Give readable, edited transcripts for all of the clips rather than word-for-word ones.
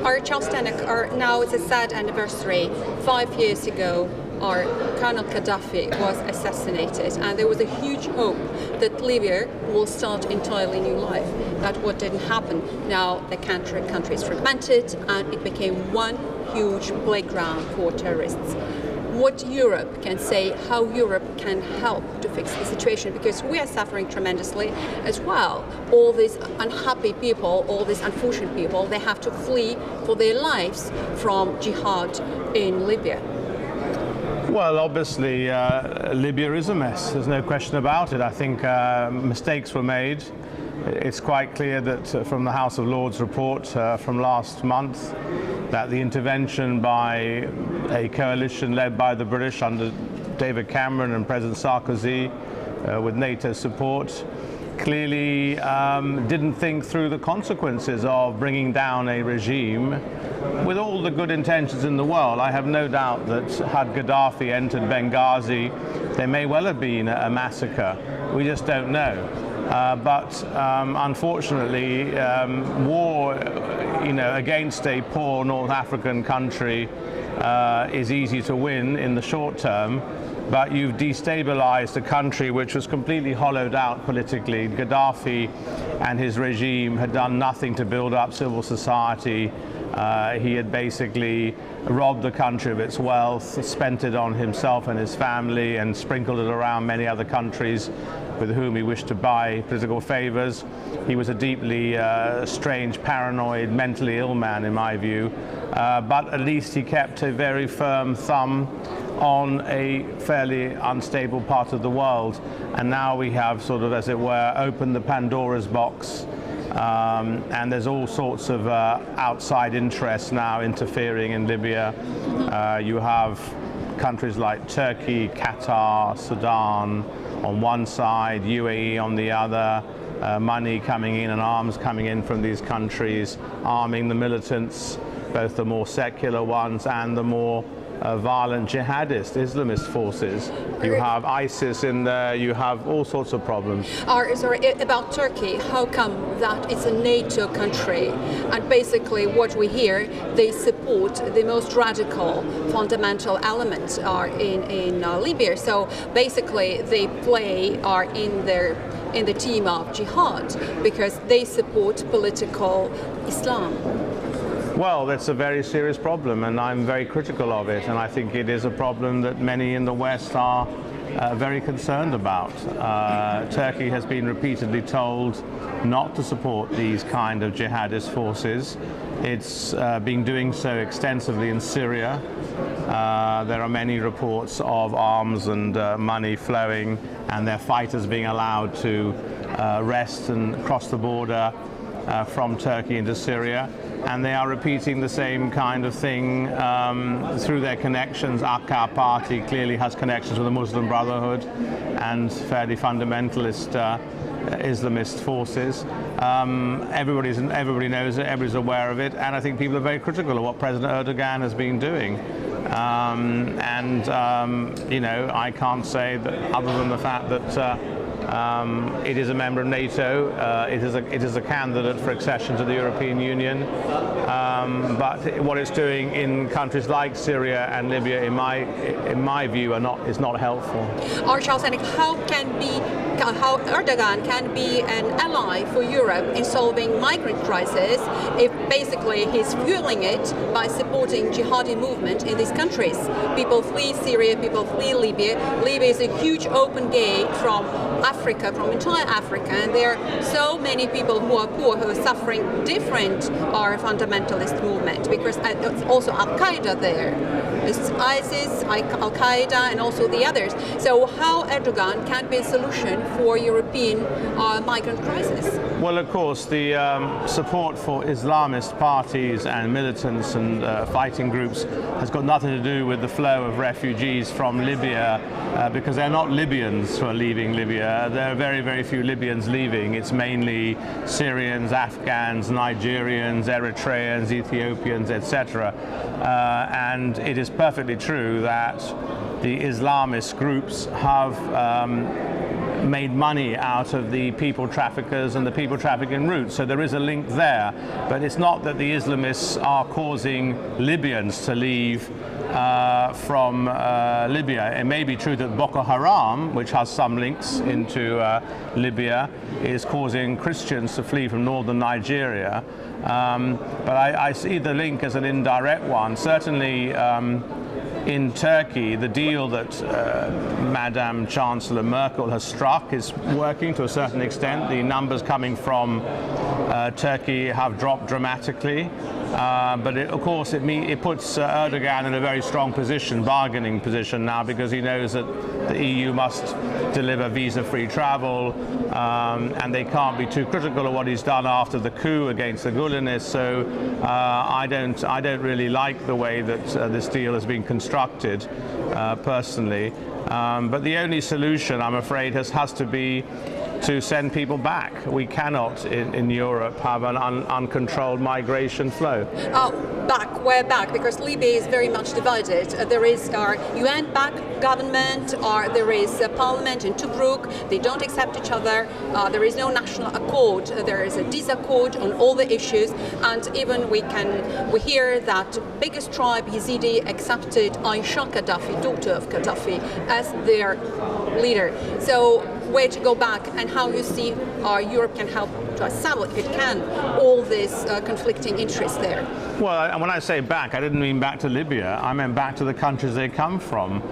Our Charles Tannock, now it's a sad anniversary. 5 years ago, our Colonel Gaddafi was assassinated, and there was a huge hope that Libya will start entirely new life. That's what didn't happen. Now the country is fragmented, and it became one huge playground for terrorists. What Europe can say, how Europe can help to fix the situation, because we are suffering tremendously as well. All these unhappy people, all these unfortunate people, they have to flee for their lives from jihad in Libya. Well, obviously, Libya is a mess. There's no question about it. I think mistakes were made. It's quite clear that from the House of Lords report from last month that the intervention by a coalition led by the British under David Cameron and President Sarkozy with NATO support clearly didn't think through the consequences of bringing down a regime with all the good intentions in the world. I have no doubt that had Gaddafi entered Benghazi, there may well have been a massacre. We just don't know. But unfortunately, war, against a poor North African country is easy to win in the short term. But you've destabilized a country which was completely hollowed out politically. Gaddafi and his regime had done nothing to build up civil society. He had basically robbed the country of its wealth, spent it on himself and his family, and sprinkled it around many other countries with whom he wished to buy political favors. He was a deeply strange, paranoid, mentally ill man, in my view. But at least he kept a very firm thumb on a fairly unstable part of the world. And now we have sort of, as it were, opened the Pandora's box. And there's all sorts of outside interests now interfering in Libya. You have countries like Turkey, Qatar, Sudan on one side, UAE on the other, money coming in and arms coming in from these countries, arming the militants, both the more secular ones and the more violent jihadist, Islamist forces. You have ISIS in there, you have all sorts of problems. Sorry, about Turkey, how come that it's a NATO country, and basically what we hear, they support the most radical fundamental elements in Libya. So basically they are in the team of jihad because they support political Islam. Well, that's a very serious problem, and I'm very critical of it, and I think it is a problem that many in the West are very concerned about. Turkey has been repeatedly told not to support these kind of jihadist forces. It's been doing so extensively in Syria. There are many reports of arms and money flowing, and their fighters being allowed to rest and cross the border from Turkey into Syria. And they are repeating the same kind of thing through their connections. AK party clearly has connections with the Muslim Brotherhood and fairly fundamentalist Islamist forces. Everybody knows it, everybody's aware of it, and I think people are very critical of what President Erdogan has been doing. I can't say that other than the fact that it is a member of NATO. It is a candidate for accession to the European Union. But what it's doing in countries like Syria and Libya, in my view, is not helpful. Charles Tannock, how Erdogan can be an ally for Europe in solving migrant crisis if basically he's fueling it by supporting jihadi movement in these countries? People flee Syria, people flee Libya. Libya is a huge open gate from Africa, from entire Africa, and there are so many people who are poor, who are suffering different fundamentalist movement, because it's also Al-Qaeda there. It's ISIS, Al-Qaeda, and also the others. So how Erdogan can be a solution for European migrant crisis? Well, of course, the support for Islamist parties and militants and fighting groups has got nothing to do with the flow of refugees from Libya, because they're not Libyans who are leaving Libya. There are very, very few Libyans leaving. It's mainly Syrians, Afghans, Nigerians, Eritreans, Ethiopians, etc. And it is perfectly true that the Islamist groups have made money out of the people traffickers and the people trafficking route. So there is a link there. But it's not that the Islamists are causing Libyans to leave from Libya. It may be true that Boko Haram, which has some links into Libya, is causing Christians to flee from northern Nigeria. But I see the link as an indirect one. Certainly in Turkey, the deal that Madame Chancellor Merkel has struck is working to a certain extent. The numbers coming from Turkey have dropped dramatically. But of course it puts Erdogan in a very strong position, bargaining position now, because he knows that the EU must deliver visa-free travel, and they can't be too critical of what he's done after the coup against the Gulenists. So I don't really like the way that this deal has been constructed, personally. But the only solution, I'm afraid, has to be to send people back. We cannot in Europe have an uncontrolled migration flow. Where back? Because Libya is very much divided. There is our UN-backed government, or there is a parliament in Tobruk. They don't accept each other. There is no national accord. There is a disaccord on all the issues. And even we hear that biggest tribe, Yazidi, accepted Aisha Gaddafi, daughter of Gaddafi, as their leader. So where to go back, and how you see Europe can help to establish, if it can, all these conflicting interests there? Well, when I say back, I didn't mean back to Libya. I meant back to the countries they come from.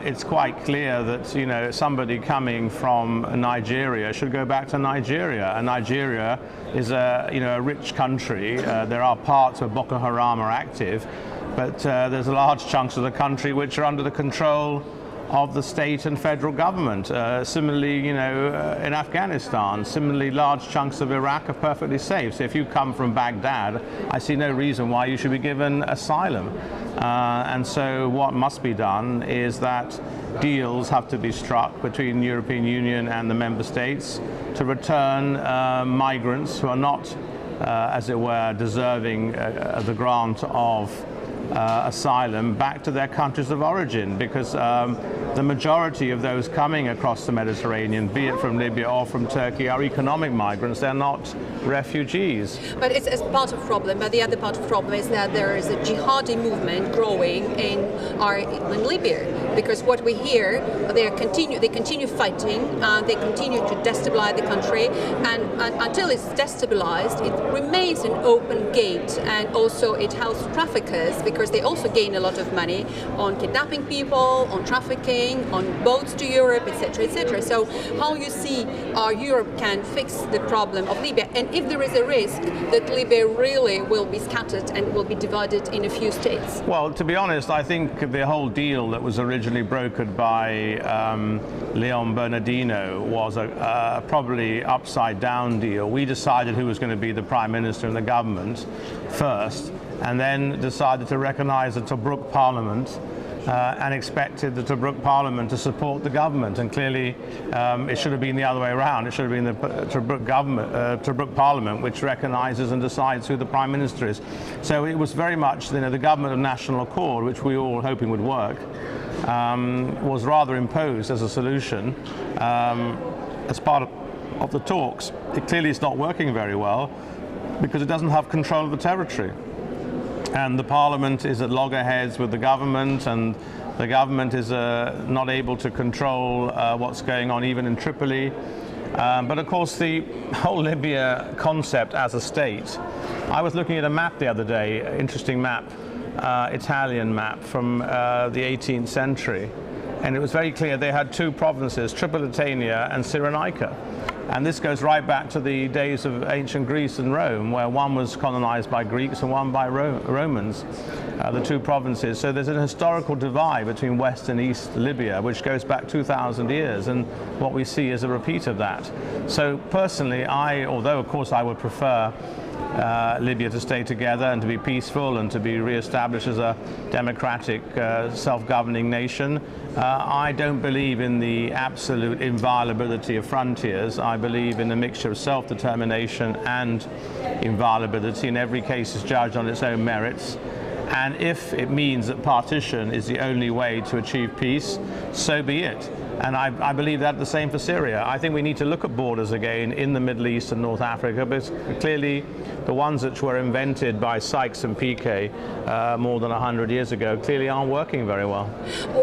It's quite clear that somebody coming from Nigeria should go back to Nigeria. And Nigeria is a rich country. There are parts where Boko Haram are active, but there's large chunks of the country which are under the control of the state and federal government. Similarly, in Afghanistan, similarly, large chunks of Iraq are perfectly safe. So if you come from Baghdad, I see no reason why you should be given asylum. And so what must be done is that deals have to be struck between the European Union and the member states to return migrants who are not, as it were, deserving the grant of asylum back to their countries of origin, because the majority of those coming across the Mediterranean, be it from Libya or from Turkey, are economic migrants. They're not refugees. But it's part of the problem. But the other part of the problem is that there is a jihadi movement growing in Libya, because what we hear, they continue fighting, they continue to destabilize the country, and until it's destabilized, it remains an open gate, and also it helps traffickers, because they also gain a lot of money on kidnapping people, on trafficking, on boats to Europe, etc., etc. So how you see Europe can fix the problem of Libya, and if there is a risk that Libya really will be scattered and will be divided in a few states? Well, to be honest, I think the whole deal that was originally brokered by Leon Bernardino was a probably upside down deal. We decided who was going to be the Prime Minister and the government first, and then decided to recognize the Tobruk Parliament and expected the Tobruk Parliament to support the government. And clearly it should have been the other way around. It should have been the Tobruk Parliament which recognizes and decides who the Prime Minister is. So it was very much the government of national accord, which we were all hoping would work, was rather imposed as a solution as part of the talks. It clearly is not working very well, because it doesn't have control of the territory. And the parliament is at loggerheads with the government, and the government is not able to control what's going on even in Tripoli. But of course the whole Libya concept as a state, I was looking at a map the other day, interesting map, Italian map from the 18th century, and it was very clear they had two provinces, Tripolitania and Cyrenaica. And this goes right back to the days of ancient Greece and Rome, where one was colonized by Greeks and one by Romans, the two provinces. So there's an historical divide between West and East Libya, which goes back 2,000 years, and what we see is a repeat of that. So personally, although of course I would prefer Libya to stay together and to be peaceful and to be re-established as a democratic, self-governing nation, I don't believe in the absolute inviolability of frontiers. I believe in a mixture of self-determination and inviolability, and every case is judged on its own merits. And if it means that partition is the only way to achieve peace, so be it. And I believe that the same for Syria. I think we need to look at borders again in the Middle East and North Africa, because clearly the ones which were invented by Sykes and Picot more than 100 years ago clearly aren't working very well.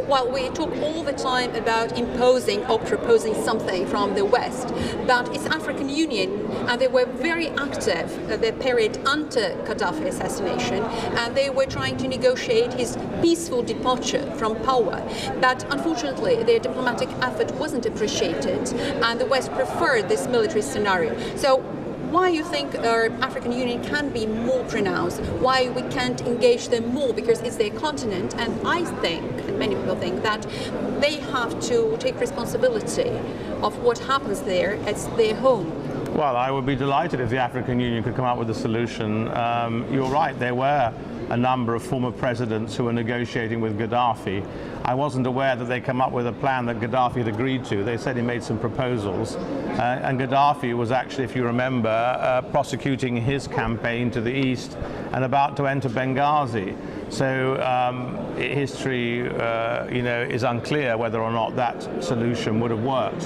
Well, we talk all the time about imposing or proposing something from the West, but it's African Union, and they were very active the period under Gaddafi assassination, and they were trying to negotiate his peaceful departure from power. But unfortunately, their diplomatic effort wasn't appreciated, and the West preferred this military scenario. So why you think our African Union can be more pronounced, why we can't engage them more, because it's their continent, and I think, and many people think, that they have to take responsibility of what happens there. It's their home. Well, I would be delighted if the African Union could come up with a solution. You're right, there were a number of former presidents who were negotiating with Gaddafi. I wasn't aware that they come up with a plan that Gaddafi had agreed to. They said he made some proposals, and Gaddafi was actually, if you remember, prosecuting his campaign to the east and about to enter Benghazi. So history, is unclear whether or not that solution would have worked.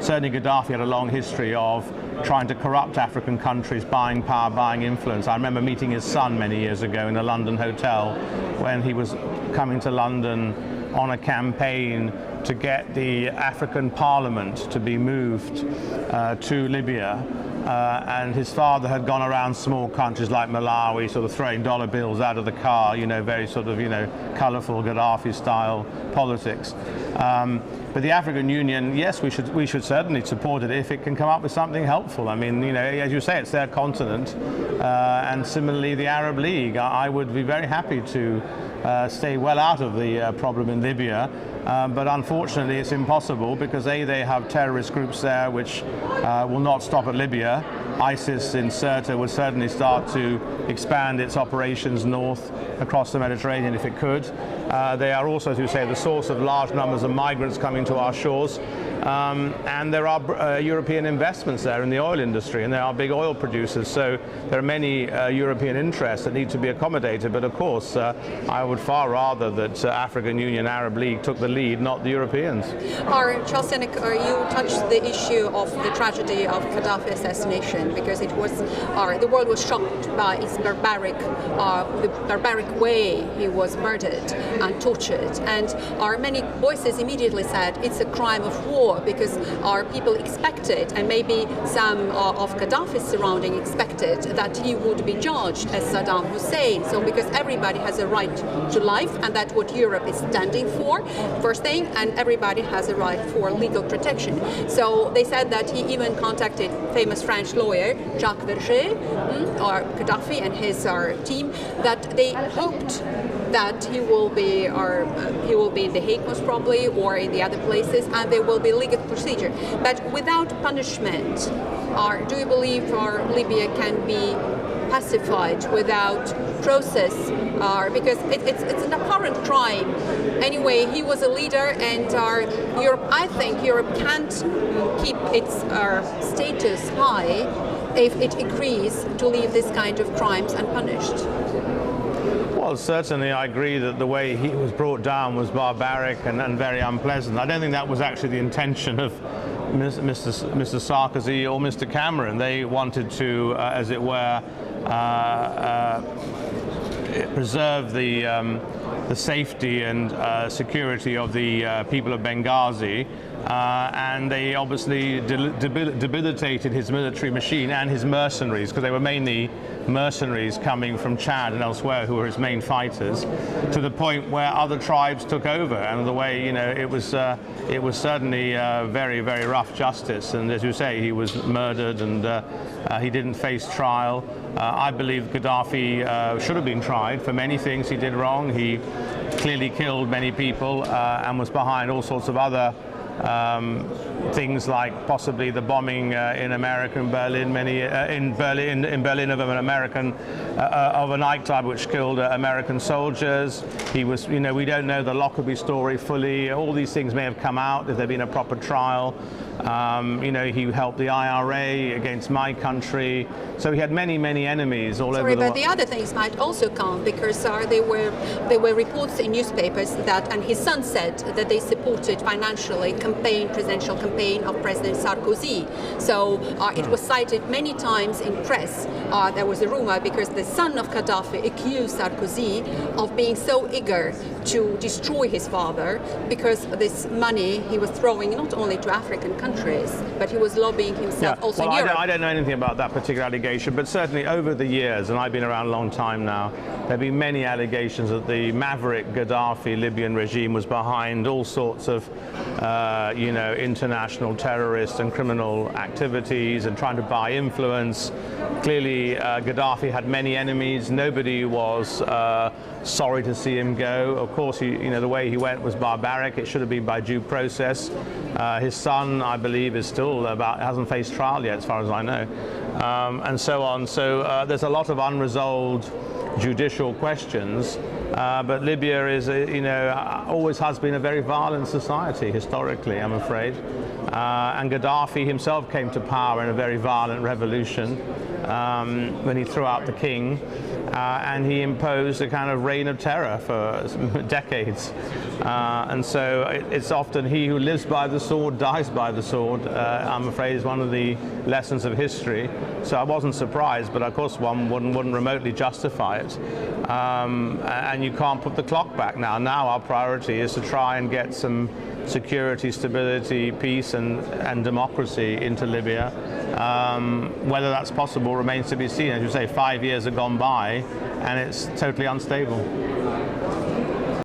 Certainly Gaddafi had a long history of trying to corrupt African countries, buying power, buying influence. I remember meeting his son many years ago in a London hotel when he was coming to London on a campaign to get the African Parliament to be moved to Libya. And his father had gone around small countries like Malawi, sort of throwing dollar bills out of the car, very sort of, colourful Gaddafi-style politics. But the African Union, yes, we should certainly support it if it can come up with something helpful. I mean, as you say, it's their continent, and similarly the Arab League. I would be very happy to stay well out of the problem in Libya. But unfortunately it's impossible because they have terrorist groups there which will not stop at Libya. ISIS in Sirte would certainly start to expand its operations north across the Mediterranean if it could. They are also, as you say, the source of large numbers of migrants coming to our shores. And there are European investments there in the oil industry, and there are big oil producers, so there are many European interests that need to be accommodated. But of course, I would far rather that African Union Arab League took the lead, not the Europeans. Charles Tannock, you touched the issue of the tragedy of Gaddafi assassination, because it was the world was shocked by its the barbaric way he was murdered and tortured, and many voices immediately said it's a crime of war, because our people expected, and maybe some of Gaddafi's surrounding expected, that he would be judged as Saddam Hussein. So because everybody has a right to life, and that's what Europe is standing for, first thing, and everybody has a right for legal protection. So they said that he even contacted famous French lawyer Jacques Verger, or Gaddafi and his team, that they hoped that he will be in The Hague most probably, or in the other places, and there will be legal procedure. But without punishment, do you believe Libya can be pacified without process? Because it's an apparent crime. Anyway, he was a leader, and I think Europe can't keep its status high if it agrees to leave this kind of crimes unpunished. Well, certainly I agree that the way he was brought down was barbaric and very unpleasant. I don't think that was actually the intention of Mr. Sarkozy or Mr. Cameron. They wanted to, as it were, preserve the safety and security of the people of Benghazi. And they obviously debilitated his military machine and his mercenaries, because they were mainly mercenaries coming from Chad and elsewhere who were his main fighters, to the point where other tribes took over. And the way, it was certainly very, very rough justice. And as you say, he was murdered, and he didn't face trial. I believe Gaddafi should have been tried for many things he did wrong. He clearly killed many people and was behind all sorts of other things, like possibly the bombing in American Berlin, in Berlin of an American of a nightclub which killed American soldiers. He was, we don't know the Lockerbie story fully. All these things may have come out if there'd been a proper trial. You know, he helped the IRA against my country. So he had many, many enemies all over the world. But the other things might also count, because there were reports in newspapers that, and his son said that they supported financially presidential campaign of President Sarkozy. So it was cited many times in press. There was a rumor because the son of Gaddafi accused Sarkozy of being so eager to destroy his father because this money he was throwing not only to African countries, but he was lobbying himself also in Europe. I don't know anything about that particular allegation, but certainly over the years, and I've been around a long time now, there have been many allegations that the maverick Gaddafi Libyan regime was behind all sorts of you know, international terrorist and criminal activities and trying to buy influence. Clearly Gaddafi had many enemies. Nobody was sorry to see him go. Of course, you know, the way he went was barbaric. It should have been by due process. His son, I believe, is still hasn't faced trial yet, as far as I know, and so on. So there's a lot of unresolved judicial questions. But Libya is, you know, always has been a very violent society historically, I'm afraid. And Gaddafi himself came to power in a very violent revolution when he threw out the king. And he imposed a kind of reign of terror for decades. And so it's often he who lives by the sword dies by the sword, I'm afraid, is one of the lessons of history. So I wasn't surprised, but of course one wouldn't remotely justify it. And you can't put the clock back now. Now our priority is to try and get some security, stability, peace and democracy into Libya. Whether that's possible remains to be seen. As you say, 5 years have gone by and it's totally unstable.